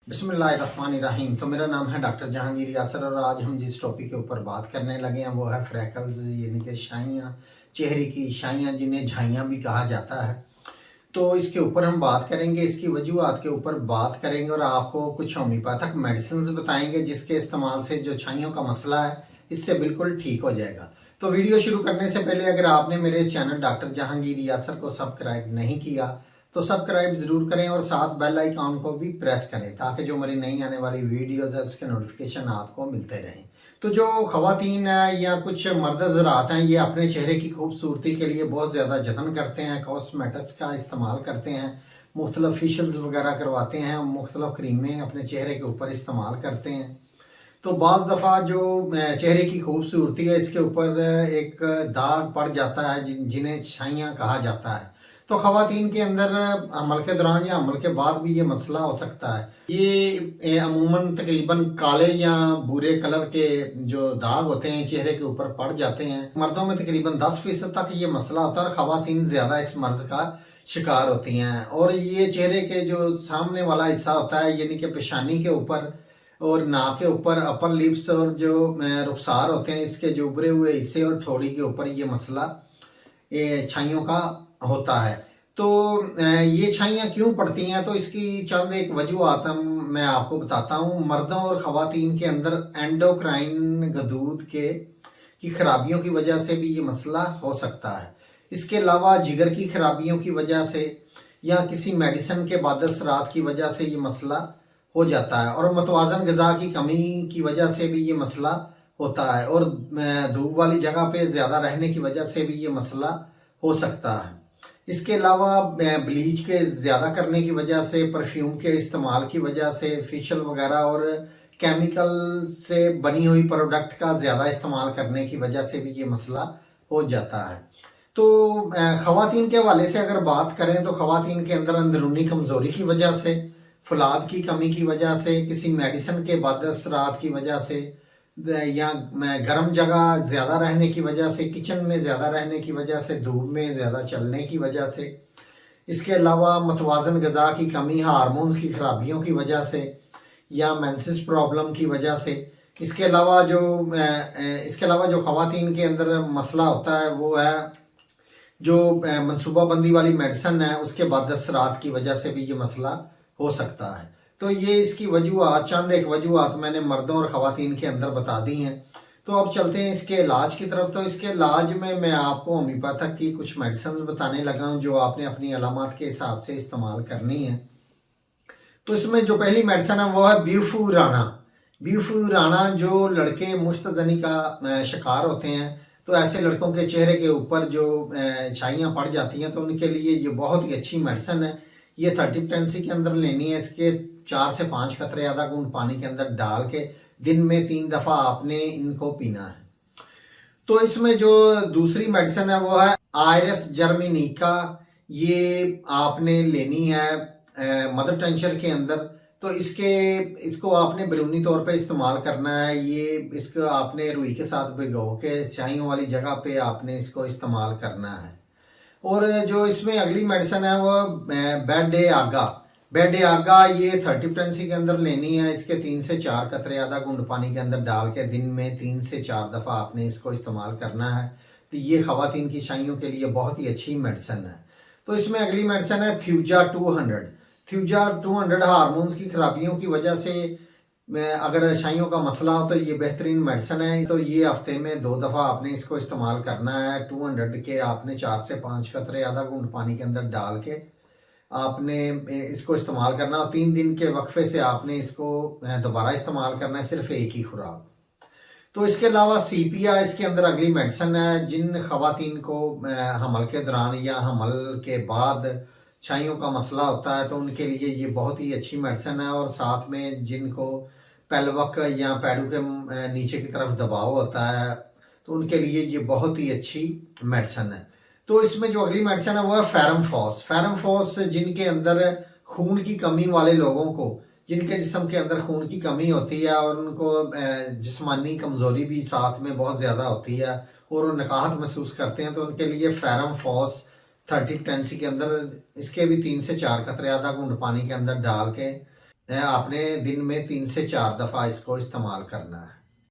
बिस्मिल्लाहिर्रहमानिर्रहीम। तो मेरा नाम है डॉक्टर जहांगीर यासर और आज हम जिस टॉपिक के ऊपर बात करने लगे हैं वो है फ्रैकल्स, यानी कि शाइयाँ, चेहरे की शाइयाँ जिन्हें झाइयाँ भी कहा जाता है। तो इसके ऊपर हम बात करेंगे, इसकी वजूहात के ऊपर बात करेंगे और आपको कुछ होम्योपैथिक मेडिसिन बताएंगे जिसके इस्तेमाल से जो छाइयों का मसला है इससे बिल्कुल ठीक हो जाएगा। तो वीडियो शुरू करने से पहले अगर आपने मेरे इस चैनल डॉक्टर जहांगीर यासर को सब्सक्राइब नहीं किया तो सब्सक्राइब जरूर करें और साथ बेल आइकॉन को भी प्रेस करें ताकि जो मेरी नई आने वाली वीडियोस है उसके नोटिफिकेशन आपको मिलते रहें। तो जो खवातीन है या कुछ मर्द हज़रात हैं ये अपने चेहरे की खूबसूरती के लिए बहुत ज़्यादा जतन करते हैं, कॉस्मेटिक्स का इस्तेमाल करते हैं, मुख्तलिफ फेशियल्स वगैरह करवाते हैं, मुख्तलिफ क्रीमें अपने चेहरे के ऊपर इस्तेमाल करते हैं। तो बाज़ दफ़ा जो चेहरे की खूबसूरती है इसके ऊपर एक दाग पड़ जाता है जिन्हें छाइयाँ कहा जाता है। तो खवातीन के अंदर हमल के दौरान या हमल के बाद भी ये मसला हो सकता है। ये अमूमन तकरीबन काले या भूरे कलर के जो दाग होते हैं चेहरे के ऊपर पड़ जाते हैं। मर्दों में तकरीबन 10% तक ये मसला होता है और खवातीन ज़्यादा इस मर्ज का शिकार होती हैं। और ये चेहरे के जो सामने वाला हिस्सा होता है यानी कि पेशानी के ऊपर और नाक के ऊपर, अपर लिप्स और जो रुखसार होते हैं इसके जो उभरे हुए हिस्से और ठोड़ी के ऊपर ये मसला छाइयों का होता है। तो ये छाइयाँ क्यों पड़ती हैं तो इसकी चंद एक वजूहात मैं आपको बताता हूँ। मर्दों और ख़वातीन के अंदर एंडोक्राइन गदूद के की खराबियों की वजह से भी ये मसला हो सकता है। इसके अलावा जिगर की खराबियों की वजह से या किसी मेडिसिन के बाद असरात की वजह से ये मसला हो जाता है और मतवाजन गज़ा की कमी की वजह से भी ये मसला होता है और धूप वाली जगह पे ज़्यादा रहने की वजह से भी ये मसला हो सकता है। इसके अलावा ब्लीच के ज़्यादा करने की वजह से, परफ्यूम के इस्तेमाल की वजह से, फेशियल वगैरह और केमिकल से बनी हुई प्रोडक्ट का ज़्यादा इस्तेमाल करने की वजह से भी ये मसला हो जाता है। तो ख़वातीन के हवाले से अगर बात करें तो ख़वातीन के अंदर अंदरूनी कमज़ोरी की वजह से, फुलाद की कमी की वजह से, किसी मेडिसिन के बाद असरात की वजह से या गर्म जगह ज़्यादा रहने की वजह से, किचन में ज़्यादा रहने की वजह से, धूप में ज़्यादा चलने की वजह से, इसके अलावा मतवाजन गज़ा की कमी, हार्मोन्स की खराबियों की वजह से या मेंसेस प्रॉब्लम की वजह से, इसके अलावा जो ख़वातीन के अंदर मसला होता है वो है जो मनसूबाबंदी वाली मेडिसिन है उसके बाद असरात की वजह से भी ये मसला हो सकता है। तो ये इसकी वजूहात, चंद एक वजूहात मैंने मर्दों और ख़वातीन के अंदर बता दी हैं। तो अब चलते हैं इसके इलाज की तरफ। तो इसके इलाज में मैं आपको होम्योपैथिक की कुछ मेडिसिन बताने लगा हूँ जो आपने अपनी अलामत के हिसाब से इस्तेमाल करनी है। तो इसमें जो पहली मेडिसिन है वो है ब्यूफूराना। ब्यूफूराना जो लड़के मुश्तजनी का शिकार होते हैं तो ऐसे लड़कों के चेहरे के ऊपर जो छाइयाँ पड़ जाती हैं तो उनके लिए ये बहुत ही अच्छी मेडिसिन है। ये 30 के अंदर लेनी है। इसके 4 से 5 कतरे आधा घूंट पानी के अंदर डाल के दिन में 3 दफ़ा आपने इनको पीना है। तो इसमें जो दूसरी मेडिसिन है वो है आयरस जर्मिनिका। ये आपने लेनी है मदर टेंचर के अंदर। तो इसको आपने बैरूनी तौर पे इस्तेमाल करना है। ये इसको आपने रुई के साथ भिगो के स्याहियों वाली जगह पे आपने इसको इस्तेमाल करना है। और जो इसमें अगली मेडिसिन है वो बेड ए आगा। बेड ए आगा ये 30 के अंदर लेनी है। इसके 3 से 4 कतरे आधा घूंट पानी के अंदर डाल के दिन में 3 से 4 दफ़ा आपने इसको इस्तेमाल करना है। तो ये ख़वातीन की शाइयों के लिए बहुत ही अच्छी मेडिसिन है। तो इसमें अगली मेडिसिन है थ्यूजा 200। थ्यूजा 200 हार्मोन्स की खराबियों की वजह से अगर शाइयों का मसला हो तो ये बेहतरीन मेडिसिन है। तो ये हफ्ते में 2 दफ़ा आपने इसको इस्तेमाल करना है। 200 के आपने 4 से 5 कतरे आधा घूंट पानी के अंदर डाल के आपने इसको इस्तेमाल करना और 3 दिन के वक्फे से आपने इसको दोबारा इस्तेमाल करना है, सिर्फ एक ही खुराक। तो इसके अलावा सीपिया इसके अंदर अगली मेडिसिन है। जिन खवातीन को हमल के दौरान या हमल के बाद छाइयों का मसला होता है तो उनके लिए ये बहुत ही अच्छी मेडिसिन है। और साथ में जिनको पेल्विक या पैडू के नीचे की तरफ दबाव होता है तो उनके लिए ये बहुत ही अच्छी मेडिसिन है। तो इसमें जो अगली मेडिसिन है वो है फेरमफॉस। फेरमफॉस जिनके अंदर खून की कमी वाले लोगों को, जिनके जिस्म के अंदर खून की कमी होती है और उनको जिस्मानी कमज़ोरी भी साथ में बहुत ज़्यादा होती है और वो नकाहत महसूस करते हैं तो उनके लिए फेरमफॉस 30 के अंदर इसके भी 3 से 4 कतरे आधा घूंट पानी के अंदर डाल के आपने दिन में 3 से 4 दफ़ा इसको इस्तेमाल करना है।